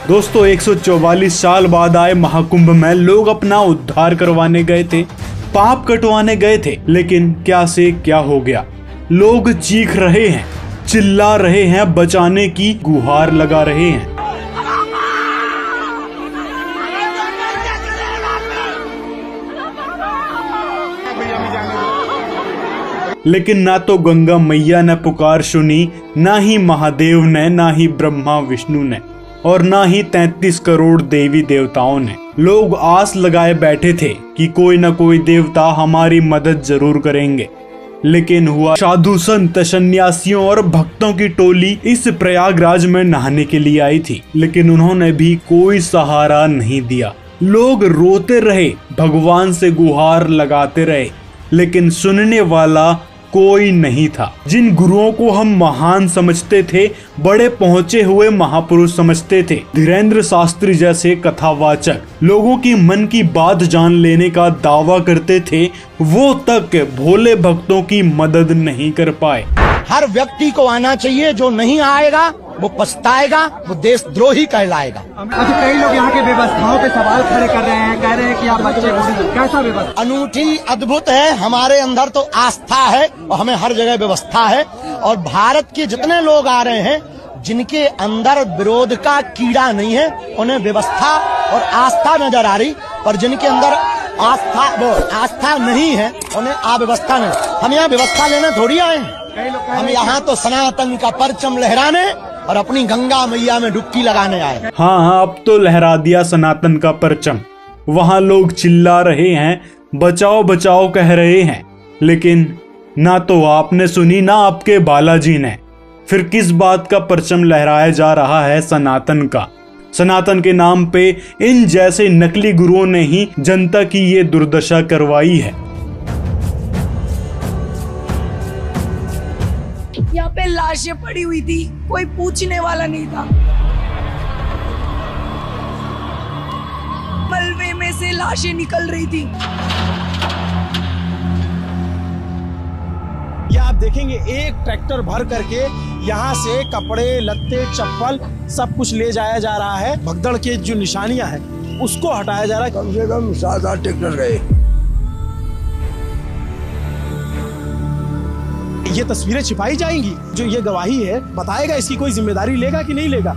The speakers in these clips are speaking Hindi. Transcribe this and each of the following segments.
दोस्तों 144 साल बाद आए महाकुंभ में लोग अपना उद्धार करवाने गए थे, पाप कटवाने गए थे, लेकिन क्या से क्या हो गया। लोग चीख रहे हैं, चिल्ला रहे हैं, बचाने की गुहार लगा रहे हैं, लेकिन ना तो गंगा मैया ने पुकार सुनी, ना ही महादेव ने, ना ही ब्रह्मा विष्णु ने, और ना ही 33 करोड़ देवी देवताओं ने। लोग आस लगाए बैठे थे कि कोई न कोई देवता हमारी मदद जरूर करेंगे, लेकिन हुआ साधु संत, सन्यासियों और भक्तों की टोली इस प्रयागराज में नहाने के लिए आई थी, लेकिन उन्होंने भी कोई सहारा नहीं दिया। लोग रोते रहे, भगवान से गुहार लगाते रहे, लेकिन सुनने वाला कोई नहीं था। जिन गुरुओं को हम महान समझते थे, बड़े पहुंचे हुए महापुरुष समझते थे, धीरेन्द्र शास्त्री जैसे कथावाचक लोगों की मन की बात जान लेने का दावा करते थे, वो तक भोले भक्तों की मदद नहीं कर पाए। हर व्यक्ति को आना चाहिए, जो नहीं आएगा वो पछताएगा, वो देशद्रोही कहलाएगा। अच्छा, कई लोग यहाँ की व्यवस्थाओं पे सवाल खड़े कर रहे हैं, कह रहे हैं कि आप बच्चे कैसा व्यवस्था? अनूठी, अद्भुत है। हमारे अंदर तो आस्था है और हमें हर जगह व्यवस्था है। और भारत के जितने लोग आ रहे हैं, जिनके अंदर विरोध का कीड़ा नहीं है, उन्हें व्यवस्था और आस्था नजर आ रही, और जिनके अंदर आस्था नहीं है, उन्हें अव्यवस्था नहीं। हम यहाँ व्यवस्था लेने थोड़ी आए हैं, हम यहाँ तो सनातन का परचम लहराने और अपनी गंगा मैया में डुबकी लगाने आए। हाँ, अब तो लहरा दिया सनातन का परचम। वहाँ लोग चिल्ला रहे हैं, बचाओ बचाओ कह रहे हैं, लेकिन ना तो आपने सुनी, ना आपके बालाजी ने। फिर किस बात का परचम लहराया जा रहा है? सनातन का। सनातन के नाम पे इन जैसे नकली गुरुओं ने ही जनता की ये दुर्दशा करवाई है। यहाँ पे लाशें पड़ी हुई थी, कोई पूछने वाला नहीं था। मलबे में से लाशें निकल रही थी। ये आप देखेंगे, एक ट्रैक्टर भर करके यहाँ से कपड़े, लत्ते, चप्पल सब कुछ ले जाया जा रहा है। भगदड़ के जो निशानियां हैं उसको हटाया जा रहा है। कम से कम 7-8 ट्रैक्टर गए। ये तस्वीरें छिपाई जाएंगी, जो ये गवाही है बताएगा, इसकी कोई जिम्मेदारी लेगा कि नहीं लेगा।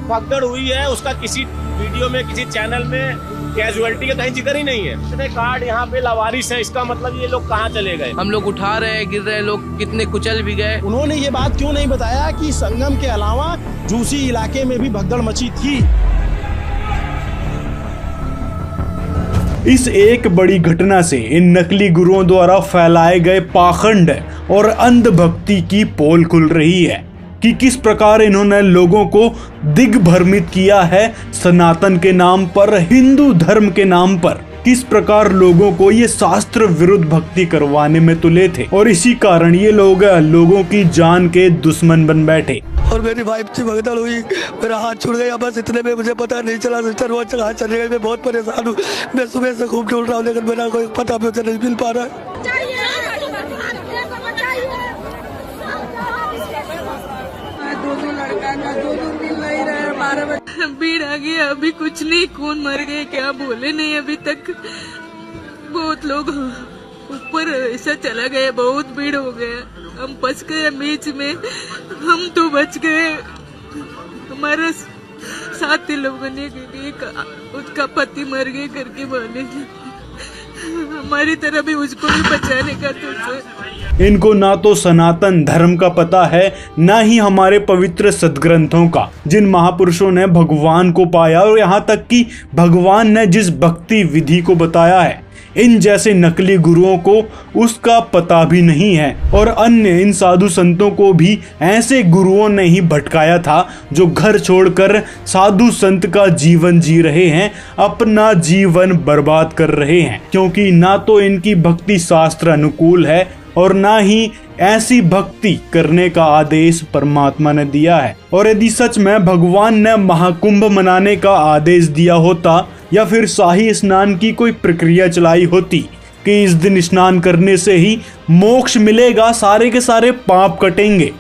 भगदड़ हुई है, उसका किसी वीडियो में, किसी चैनल में कैजुअलिटी का कहीं जिक्र ही नहीं है। इतने कार्ड यहाँ पे लावारिस है, इसका मतलब ये लोग कहाँ चले गए? हम लोग उठा रहे हैं, गिर रहे हैं, लोग कितने कुचल भी गए। उन्होंने ये बात क्यों नहीं बताया कि संगम के अलावा जूसी इलाके में भी भगदड़ मची थी। इस एक बड़ी घटना से इन नकली गुरुओं द्वारा फैलाए गए पाखंड और अंधभक्ति की पोल खुल रही है कि किस प्रकार इन्होंने लोगों को दिग्भ्रमित किया है सनातन के नाम पर, हिंदू धर्म के नाम पर। किस प्रकार लोगों को ये शास्त्र विरुद्ध भक्ति करवाने में तुले थे, और इसी कारण ये लोग लोगों की जान के दुश्मन बन बैठे। और मेरी वाइफ से भगदड़ हुई, मेरा हाथ छूट गया, बस इतने में मुझे पता नहीं चला। सिस्टर वो जगह चले गए, मैं बहुत परेशान हूँ। मैं सुबह से खूब ढूंढ रहा हूँ, लेकिन मेरा कोई पता मुझे नहीं मिल पा रहा है। भीड़ आ गया, अभी कुछ नहीं, कौन मर गए क्या बोले नहीं अभी तक। बहुत लोग ऊपर ऐसा चला गया, बहुत भीड़ हो गया। हम फंस गए बीच में, हम तो बच गए। हमारे साथी लोगों ने उसका पति मर गए करके बोले, हमारी तरह भी उसको भी बचाने का तो। इनको ना तो सनातन धर्म का पता है, ना ही हमारे पवित्र सदग्रंथों का, जिन महापुरुषों ने भगवान को पाया, और यहाँ तक कि भगवान ने जिस भक्ति विधि को बताया है, इन जैसे नकली गुरुओं को उसका पता भी नहीं है। और अन्य इन साधु संतों को भी ऐसे गुरुओं ने ही भटकाया था, जो घर छोड़कर साधु संत का जीवन जी रहे हैं, अपना जीवन बर्बाद कर रहे हैं, क्योंकि ना तो इनकी भक्ति शास्त्र अनुकूल है, और ना ही ऐसी भक्ति करने का आदेश परमात्मा ने दिया है। और यदि सच में भगवान ने महाकुंभ मनाने का आदेश दिया होता, या फिर शाही स्नान की कोई प्रक्रिया चलाई होती कि इस दिन स्नान करने से ही मोक्ष मिलेगा, सारे के सारे पाप कटेंगे,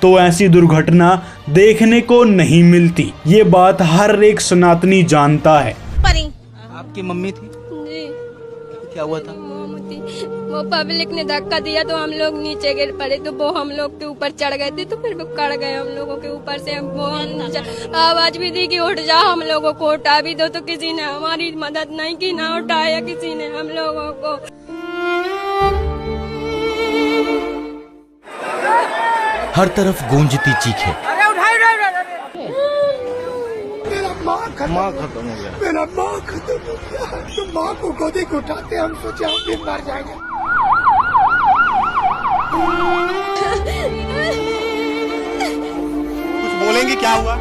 तो ऐसी दुर्घटना देखने को नहीं मिलती। ये बात हर एक सनातनी जानता है। आपकी मम्मी थी? जी। क्या हुआ था? वो पब्लिक ने धक्का दिया तो हम लोग नीचे गिर पड़े, तो वो हम लोग के ऊपर चढ़ गए थे, तो फिर वो कड़ गए हम लोगों के ऊपर से। हम आवाज भी दी कि उठ जा, हम लोगों को उठा भी दो, तो किसी ने हमारी मदद नहीं की, ना उठाया किसी ने हम लोगों को। हर तरफ गूंजती चीखें। माँ खत्म हो गया, मेरा माँ खत्म हो गया। तो माँ को गोदी को उठाते हम सोचे हम भी मर जाएंगे। कुछ बोलेंगे? क्या हुआ?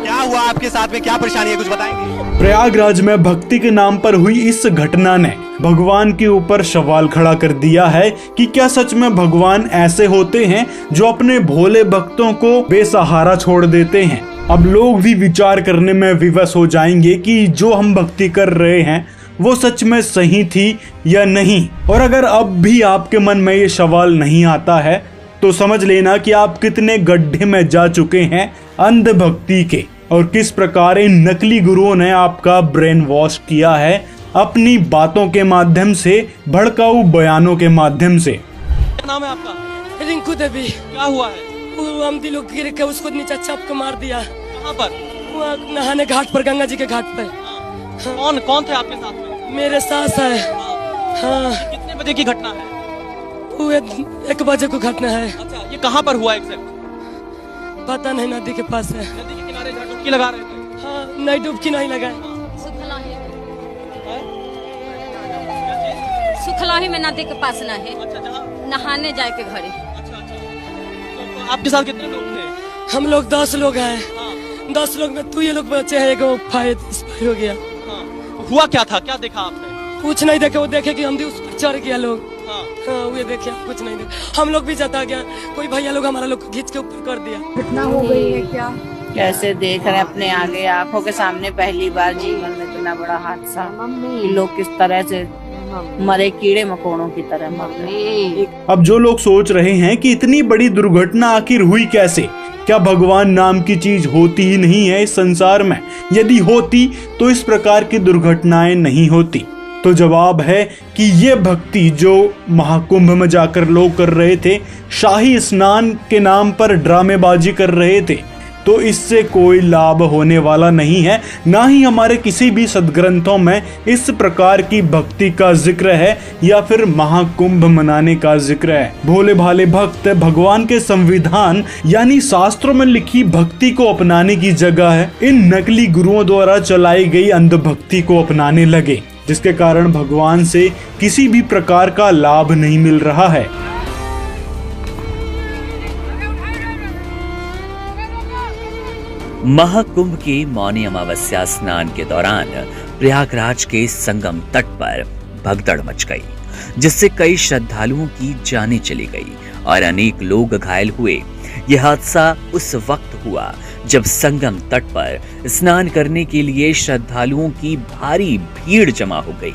क्या हुआ आपके साथ में? क्या परेशानी है? कुछ बताएंगे? प्रयागराज में भक्ति के नाम पर हुई इस घटना ने भगवान के ऊपर सवाल खड़ा कर दिया है कि क्या सच में भगवान ऐसे होते हैं जो अपने भोले भक्तों को बेसहारा छोड़ देते हैं। अब लोग भी विचार करने में विवश हो जाएंगे कि जो हम भक्ति कर रहे हैं वो सच में सही थी या नहीं। और अगर अब भी आपके मन में ये सवाल नहीं आता है तो समझ लेना कि आप कितने गड्ढे में जा चुके हैं अंधभक्ति के, और किस प्रकार इन नकली गुरुओं ने आपका ब्रेन वॉश किया है अपनी बातों के माध्यम से, भड़काऊ बयानों के माध्यम से। क्या नाम है आपका? रिंकू देवी। क्या हुआ है? हम लोग गिर के उसको नीचे चाप के मार दिया। कहाँ पर? वहाँ नहाने घाट पर, गंगा जी के घाट पर। कौन कौन थे आपके साथ में? मेरे सास है। हाँ। कितने बजे की घटना है? वो 1 बजे को घटना है। अच्छा, ये कहाँ पर हुआ एग्जैक्ट? पता नहीं, नदी के पास है। नदी के किनारे जहाँ डुबकी लगा रहे थे? हाँ, नहीं डुबकी नहीं लगाए। सुखलाही में नदी के पास ना है। अच्छा, जहाँ नहाने जाए के घरे। अच्छा। तो आपके साथ कितने लोग थे? हम लोग 10 लोग हैं। 10 लोग में तू ये लोग बचे हैं, एगो फायर हो गया। हुआ क्या था? क्या देखा आपने? कुछ नहीं देखे, वो देखे कि हम भी उस पर चढ़ गया लोग। हाँ, वो देखे, कुछ नहीं देखे। हम लोग भी जता गया, कोई भैया लोग हमारा लोग खींच के ऊपर कर दिया। घटना हो गई है क्या? कैसे देख रहे हैं अपने आगे आंखों के सामने, पहली बार जीवन में इतना बड़ा हादसा। लोग किस तरह से मरे, कीड़े मकोड़ों की तरह मरे। अब जो लोग सोच रहे हैं कि इतनी बड़ी दुर्घटना आखिर हुई कैसे, क्या भगवान नाम की चीज होती ही नहीं है इस संसार में? यदि होती तो इस प्रकार की दुर्घटनाएं नहीं होती। तो जवाब है कि ये भक्ति जो महाकुंभ में जाकर लोग कर रहे थे, शाही स्नान के नाम पर ड्रामेबाजी कर रहे थे, तो इससे कोई लाभ होने वाला नहीं है। ना ही हमारे किसी भी सदग्रंथों में इस प्रकार की भक्ति का जिक्र है या फिर महाकुंभ मनाने का जिक्र है। भोले भाले भक्त भगवान के संविधान यानी शास्त्रों में लिखी भक्ति को अपनाने की जगह इन नकली गुरुओं द्वारा चलाई गई अंधभक्ति को अपनाने लगे, जिसके कारण भगवान से किसी भी प्रकार का लाभ नहीं मिल रहा है। महाकुंभ के मौनी अमावस्या स्नान के दौरान प्रयागराज के संगम तट पर भगदड़ मच गई, जिससे कई श्रद्धालुओं की जानें चली गई और अनेक लोग घायल हुए। यह हादसा उस वक्त हुआ जब संगम तट पर स्नान करने के लिए श्रद्धालुओं की भारी भीड़ जमा हो गई।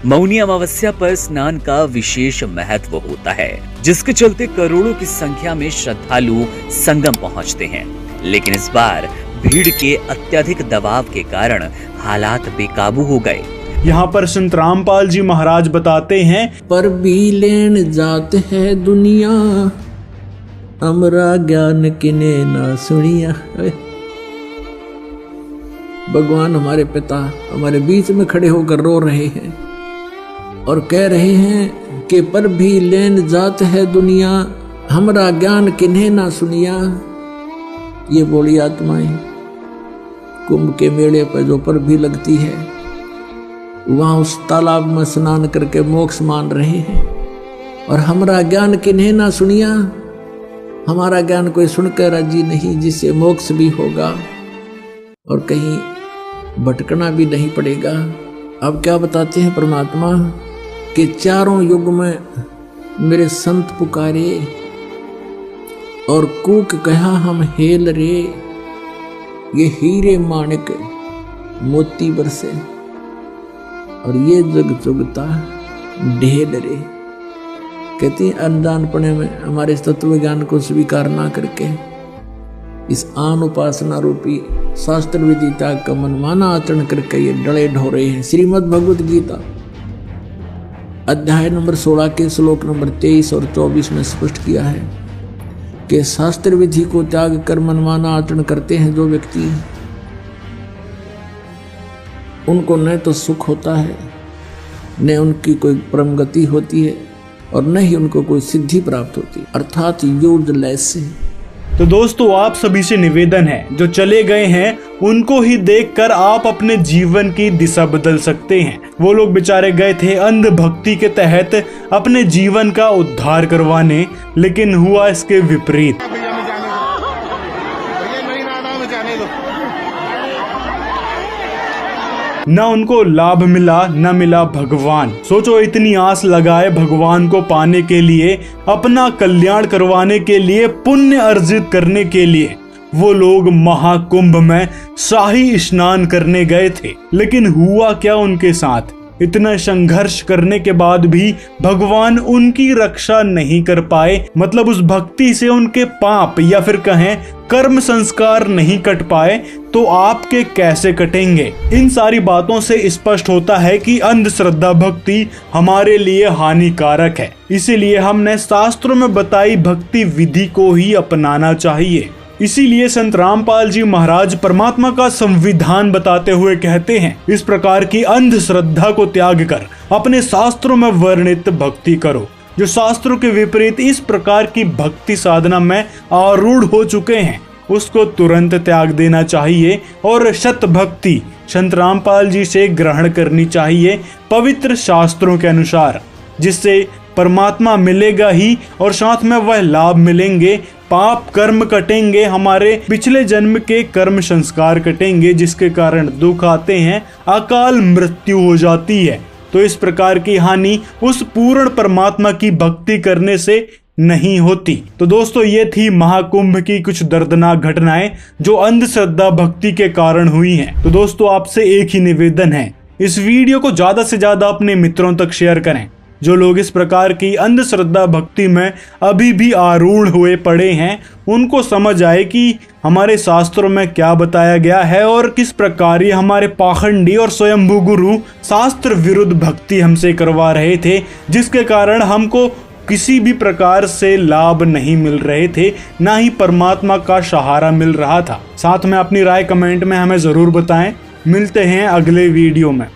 मौनी अमावस्या पर स्नान का विशेष महत्व होता है, जिसके चलते करोड़ों की संख्या में श्रद्धालु संगम पहुंचते हैं। लेकिन इस बार भीड़ के अत्यधिक दबाव के कारण हालात बेकाबू हो गए। यहाँ पर संत रामपाल जी महाराज बताते हैं, पर भी लेन जात है दुनिया, हमरा ज्ञान किने ना सुनिया। भगवान हमारे पिता हमारे बीच में खड़े होकर रो रहे हैं और कह रहे हैं कि पर भी लेन जात है दुनिया, हमरा ज्ञान किन्हें ना सुनिया। ये बोली आत्माएं कुंभ के मेले पर जो पर भी लगती है, वहां उस तालाब में स्नान करके मोक्ष मान रहे हैं। और हमरा ज्ञान किन्हें ना सुनिया, हमारा ज्ञान कोई सुनकर राजी नहीं, जिससे मोक्ष भी होगा और कहीं भटकना भी नहीं पड़ेगा। अब क्या बताते हैं परमात्मा कि चारों युग में मेरे संत पुकारे और कूक कहा हम हेल रे, ये हीरे माणिक मोती बरसे और ये जग चुगता ढेल रे। कहती है अनजानपने में हमारे इस तत्व ज्ञान को स्वीकार ना करके इस आन उपासना रूपी शास्त्र विधि त्याग का मनमाना आचरण करके ये डले ढोरे हैं। श्रीमद् भगवत गीता अध्याय नंबर 16 के श्लोक नंबर 23 और 24 में स्पष्ट किया है कि शास्त्र विधि को त्याग कर मनमाना आचरण करते हैं जो व्यक्ति, उनको न तो सुख होता है, न उनकी कोई परम गति होती है और न ही उनको कोई सिद्धि प्राप्त होती, अर्थात यूजलेस है। तो दोस्तों आप सभी से निवेदन है, जो चले गए हैं उनको ही देखकर आप अपने जीवन की दिशा बदल सकते हैं। वो लोग बेचारे गए थे अंध भक्ति के तहत अपने जीवन का उद्धार करवाने, लेकिन हुआ इसके विपरीत। न उनको लाभ मिला, न मिला भगवान। सोचो, इतनी आस लगाए भगवान को पाने के लिए, अपना कल्याण करवाने के लिए, पुण्य अर्जित करने के लिए वो लोग महाकुंभ में शाही स्नान करने गए थे, लेकिन हुआ क्या उनके साथ? इतना संघर्ष करने के बाद भी भगवान उनकी रक्षा नहीं कर पाए, मतलब उस भक्ति से उनके पाप या फिर कहें कर्म संस्कार नहीं कट पाए, तो आपके कैसे कटेंगे? इन सारी बातों से स्पष्ट होता है कि अंधश्रद्धा भक्ति हमारे लिए हानिकारक है। इसीलिए हमने शास्त्रों में बताई भक्ति विधि को ही अपनाना चाहिए। इसीलिए संत रामपाल जी महाराज परमात्मा का संविधान बताते हुए कहते हैं, इस प्रकार की अंधश्रद्धा को त्याग कर अपने शास्त्रों में वर्णित भक्ति करो। जो शास्त्रों के विपरीत इस प्रकार की भक्ति साधना में आरूढ़ हो चुके हैं, उसको तुरंत त्याग देना चाहिए और शत भक्ति संत रामपाल जी से ग्रहण करनी चाहिए पवित्र शास्त्रों के अनुसार, जिससे परमात्मा मिलेगा ही और साथ में वह लाभ मिलेंगे, पाप कर्म कटेंगे, हमारे पिछले जन्म के कर्म संस्कार कटेंगे, जिसके कारण दुख आते हैं, अकाल मृत्यु हो जाती है। तो इस प्रकार की हानि उस पूर्ण परमात्मा की भक्ति करने से नहीं होती। तो दोस्तों ये थी महाकुंभ की कुछ दर्दनाक घटनाएं जो अंधश्रद्धा भक्ति के कारण हुई हैं। तो दोस्तों आपसे एक ही निवेदन है, इस वीडियो को ज्यादा से ज्यादा अपने मित्रों तक शेयर करें। जो लोग इस प्रकार की अंधश्रद्धा भक्ति में अभी भी आरूढ़ हुए पड़े हैं, उनको समझ आए कि हमारे शास्त्रों में क्या बताया गया है और किस प्रकार ये हमारे पाखंडी और स्वयंभू गुरु शास्त्र विरुद्ध भक्ति हमसे करवा रहे थे, जिसके कारण हमको किसी भी प्रकार से लाभ नहीं मिल रहे थे, ना ही परमात्मा का सहारा मिल रहा था। साथ में अपनी राय कमेंट में हमें जरूर बताएं। मिलते हैं अगले वीडियो में।